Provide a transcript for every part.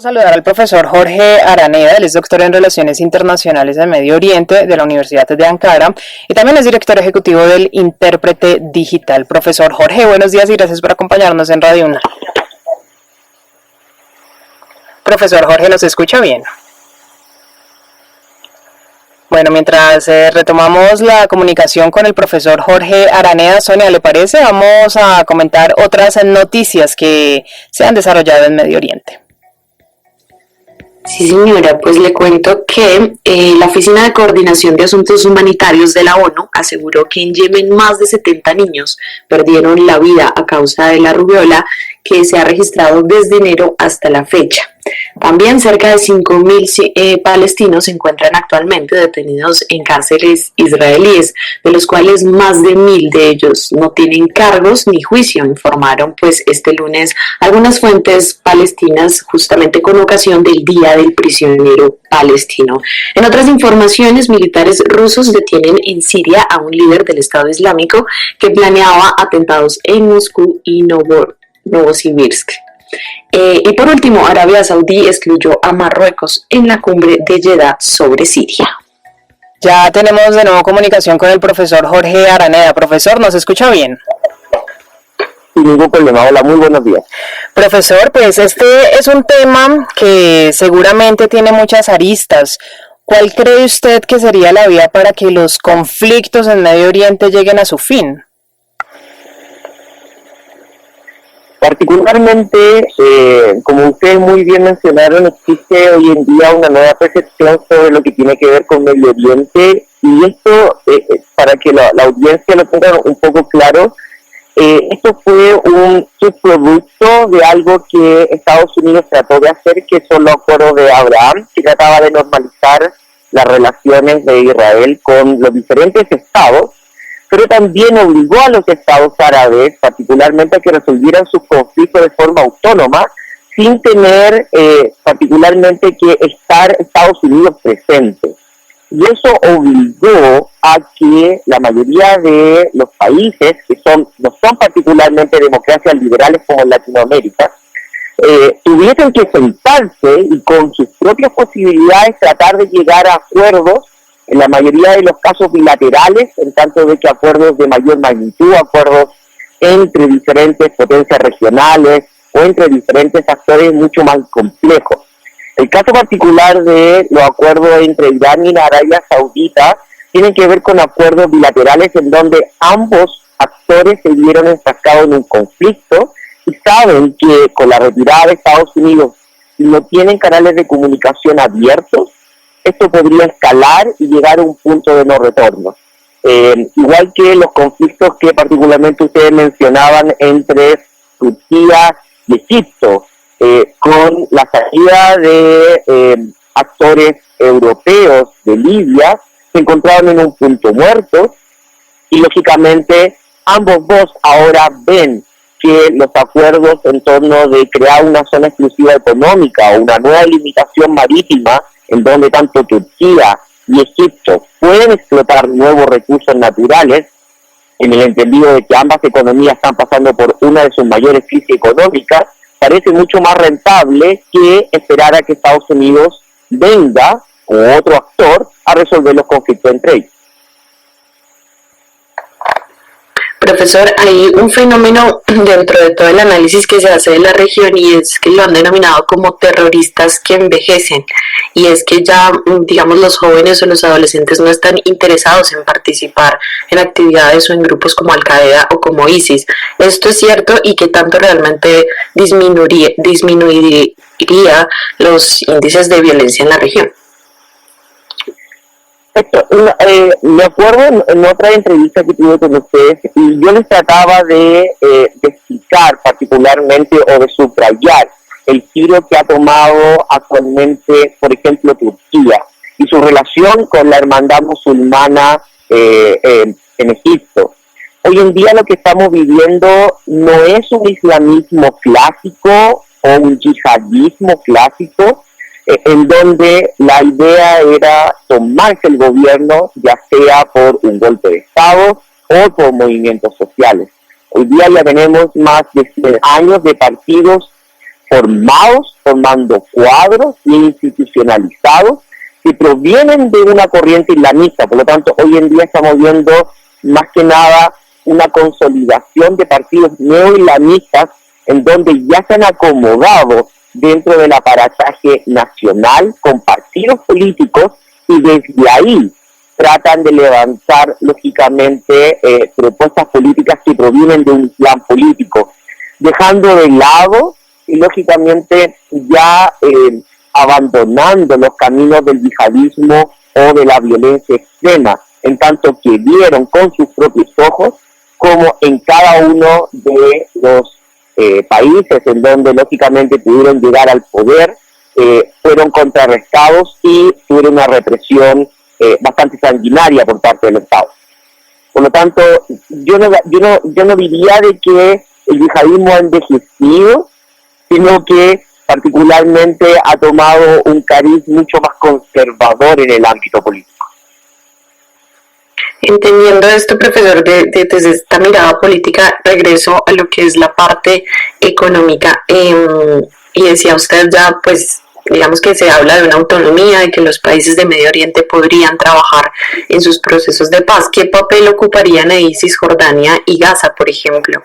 Saludar al profesor Jorge Araneda, él es doctor en Relaciones Internacionales de Medio Oriente de la Universidad de Ankara y también es director ejecutivo del Intérprete Digital. Profesor Jorge, buenos días y gracias por acompañarnos en Radio UNA. Profesor Jorge, ¿nos escucha bien? Bueno, mientras retomamos la comunicación con el profesor Jorge Araneda, Sonia, ¿le parece? Vamos a comentar otras noticias que se han desarrollado en Medio Oriente. Sí, señora, pues le cuento que la Oficina de Coordinación de Asuntos Humanitarios de la ONU aseguró que en Yemen más de 70 niños perdieron la vida a causa de la rubiola que se ha registrado desde enero hasta la fecha. También cerca de 5.000 palestinos se encuentran actualmente detenidos en cárceles israelíes, de los cuales más de 1.000 de ellos no tienen cargos ni juicio, informaron pues este lunes algunas fuentes palestinas justamente con ocasión del Día del Prisionero Palestino. En otras informaciones, militares rusos detienen en Siria a un líder del Estado Islámico que planeaba atentados en Moscú y Novosibirsk. Y por último, Arabia Saudí excluyó a Marruecos en la cumbre de Jeddah sobre Siria. Ya tenemos de nuevo comunicación con el profesor Jorge Araneda. Profesor, ¿nos escucha bien? Sin ningún problema. Hola, muy buenos días. Profesor, pues este es un tema que seguramente tiene muchas aristas. ¿Cuál cree usted que sería la vía para que los conflictos en Medio Oriente lleguen a su fin? Particularmente, como ustedes muy bien mencionaron, existe hoy en día una nueva percepción sobre lo que tiene que ver con Medio Oriente, y esto, para que la audiencia lo tenga un poco claro, esto fue un subproducto de algo que Estados Unidos trató de hacer, que son los acuerdos de Abraham, que trataba de normalizar las relaciones de Israel con los diferentes estados, pero también obligó a los estados árabes, particularmente, a que resolvieran sus conflictos de forma autónoma, sin tener particularmente que estar Estados Unidos presente. Y eso obligó a que la mayoría de los países, que no son particularmente democracias liberales como en Latinoamérica, tuviesen que sentarse y con sus propias posibilidades tratar de llegar a acuerdos, en la mayoría de los casos bilaterales, en tanto de que acuerdos de mayor magnitud, acuerdos entre diferentes potencias regionales o entre diferentes actores mucho más complejos. El caso particular de los acuerdos entre Irán y la Arabia Saudita tienen que ver con acuerdos bilaterales en donde ambos actores se vieron enfrascados en un conflicto y saben que con la retirada de Estados Unidos, si no tienen canales de comunicación abiertos, esto podría escalar y llegar a un punto de no retorno. Igual que los conflictos que particularmente ustedes mencionaban entre Turquía y Egipto, con la salida de actores europeos de Libia, se encontraron en un punto muerto y lógicamente ambos dos ahora ven que los acuerdos en torno de crear una zona exclusiva económica o una nueva limitación marítima en donde tanto Turquía y Egipto pueden explotar nuevos recursos naturales, en el entendido de que ambas economías están pasando por una de sus mayores crisis económicas, parece mucho más rentable que esperar a que Estados Unidos venga, o otro actor, a resolver los conflictos entre ellos. Profesor, hay un fenómeno dentro de todo el análisis que se hace de la región y es que lo han denominado como terroristas que envejecen, y es que ya, digamos, los jóvenes o los adolescentes no están interesados en participar en actividades o en grupos como Al-Qaeda o como ISIS. ¿Esto es cierto y qué tanto realmente disminuiría los índices de violencia en la región? Me acuerdo en otra entrevista que tuve con ustedes y yo les trataba de explicar particularmente o de subrayar el giro que ha tomado actualmente, por ejemplo, Turquía y su relación con la hermandad musulmana en Egipto. Hoy en día lo que estamos viviendo no es un islamismo clásico o un yihadismo clásico, en donde la idea era tomarse el gobierno, ya sea por un golpe de Estado o por movimientos sociales. Hoy día ya tenemos más de 100 años de partidos formados, formando cuadros bien institucionalizados que provienen de una corriente islamista. Por lo tanto, hoy en día estamos viendo más que nada una consolidación de partidos neoislamistas en donde ya se han acomodado dentro del aparataje nacional con partidos políticos y desde ahí tratan de levantar lógicamente propuestas políticas que provienen de un plan político, dejando de lado y lógicamente ya abandonando los caminos del yihadismo o de la violencia extrema, en tanto que vieron con sus propios ojos como en cada uno de los países en donde lógicamente pudieron llegar al poder, fueron contrarrestados y tuvieron una represión bastante sanguinaria por parte del Estado. Por lo tanto, yo no diría de que el yihadismo ha envejecido, sino que particularmente ha tomado un cariz mucho más conservador en el ámbito político. Entendiendo esto, profesor, desde esta mirada política, regreso a lo que es la parte económica. Y decía usted ya, pues, digamos que se habla de una autonomía, de que los países de Medio Oriente podrían trabajar en sus procesos de paz. ¿Qué papel ocuparían ahí Cisjordania y Gaza, por ejemplo?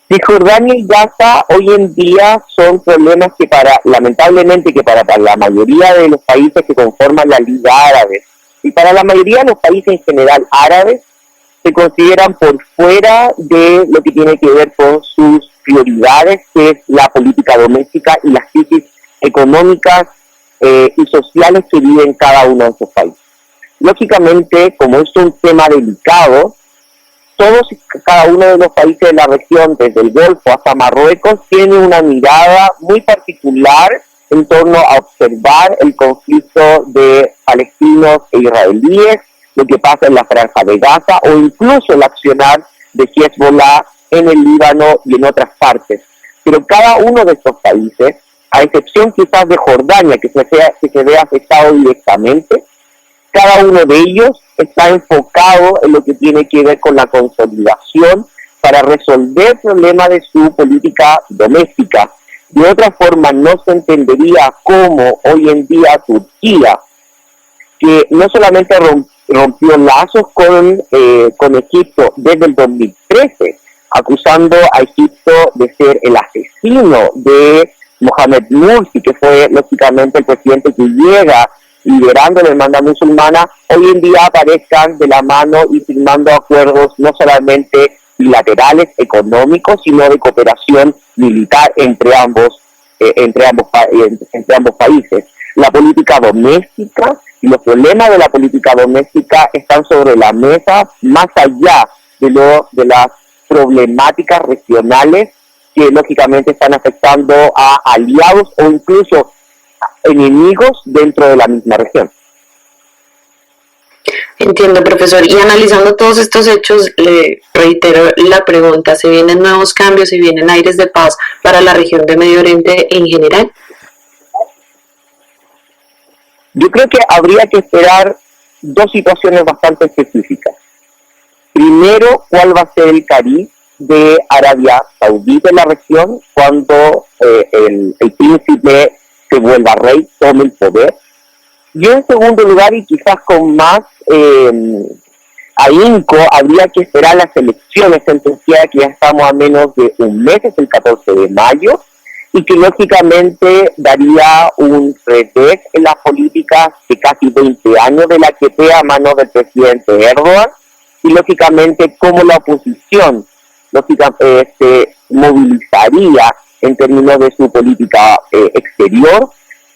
Cisjordania y Gaza hoy en día son problemas que lamentablemente para la mayoría de los países que conforman la Liga Árabe y para la mayoría de los países en general árabes se consideran por fuera de lo que tiene que ver con sus prioridades, que es la política doméstica y las crisis económicas y sociales que viven cada uno de esos países. Lógicamente, como es un tema delicado, todos y cada uno de los países de la región, desde el Golfo hasta Marruecos, tiene una mirada muy particular en torno a observar el conflicto de palestinos e israelíes, lo que pasa en la Franja de Gaza o incluso el accionar de Hezbollah en el Líbano y en otras partes. Pero cada uno de estos países, a excepción quizás de Jordania, que se ve afectado directamente, cada uno de ellos está enfocado en lo que tiene que ver con la consolidación para resolver problemas de su política doméstica. De otra forma, no se entendería cómo hoy en día Turquía, que no solamente rompió lazos con Egipto desde el 2013, acusando a Egipto de ser el asesino de Mohamed Morsi, que fue lógicamente el presidente que llega liderando la hermandad musulmana, hoy en día aparezcan de la mano y firmando acuerdos no solamente bilaterales, económicos, sino de cooperación militar entre ambos países. La política doméstica y los problemas de la política doméstica están sobre la mesa, más allá de las problemáticas regionales que lógicamente están afectando a aliados o incluso enemigos dentro de la misma región. Entiendo, profesor. Y analizando todos estos hechos, le reitero la pregunta: ¿se vienen nuevos cambios, se vienen aires de paz para la región de Medio Oriente en general? Yo creo que habría que esperar dos situaciones bastante específicas. Primero, ¿cuál va a ser el cariz de Arabia Saudita en la región cuando el príncipe se vuelva rey, tome el poder? Y en segundo lugar, y quizás con más ahínco, habría que esperar las elecciones sentenciadas, que ya estamos a menos de un mes, es el 14 de mayo, y que lógicamente daría un revés en las políticas de casi 20 años de la AKP a manos del presidente Erdogan, y lógicamente cómo la oposición se movilizaría en términos de su política exterior,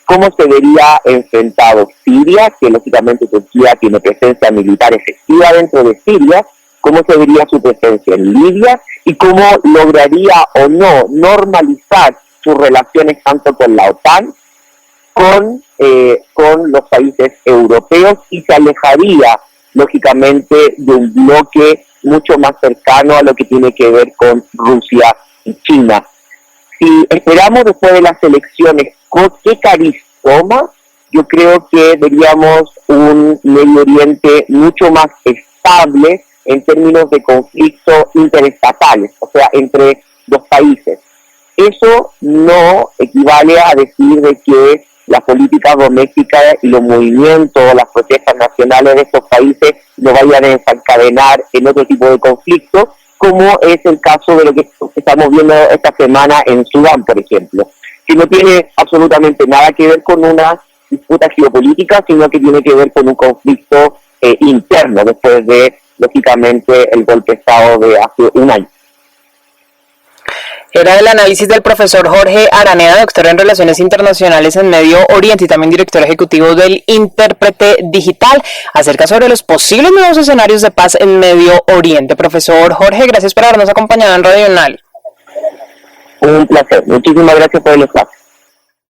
cómo se vería enfrentado Siria, que lógicamente Turquía tiene presencia militar efectiva dentro de Siria, cómo se vería su presencia en Libia y cómo lograría o no normalizar sus relaciones tanto con la OTAN, con los países europeos, y se alejaría lógicamente de un bloque mucho más cercano a lo que tiene que ver con Rusia y China. Si esperamos después de las elecciones qué cariz toma, yo creo que veríamos un Medio Oriente mucho más estable en términos de conflictos interestatales, o sea, entre dos países. eso no equivale a decir de que las políticas domésticas y los movimientos, las protestas nacionales de estos países no vayan a desencadenar en otro tipo de conflictos, como es el caso de lo que estamos viendo esta semana en Sudán, por ejemplo, que no tiene absolutamente nada que ver con una disputa geopolítica, sino que tiene que ver con un conflicto interno, después de, lógicamente, el golpe de Estado de hace un año. Era el análisis del profesor Jorge Araneda, doctor en Relaciones Internacionales en Medio Oriente y también director ejecutivo del Intérprete Digital, acerca sobre los posibles nuevos escenarios de paz en Medio Oriente. Profesor Jorge, gracias por habernos acompañado en Radio UNAL. Un placer. Muchísimas gracias por el espacio.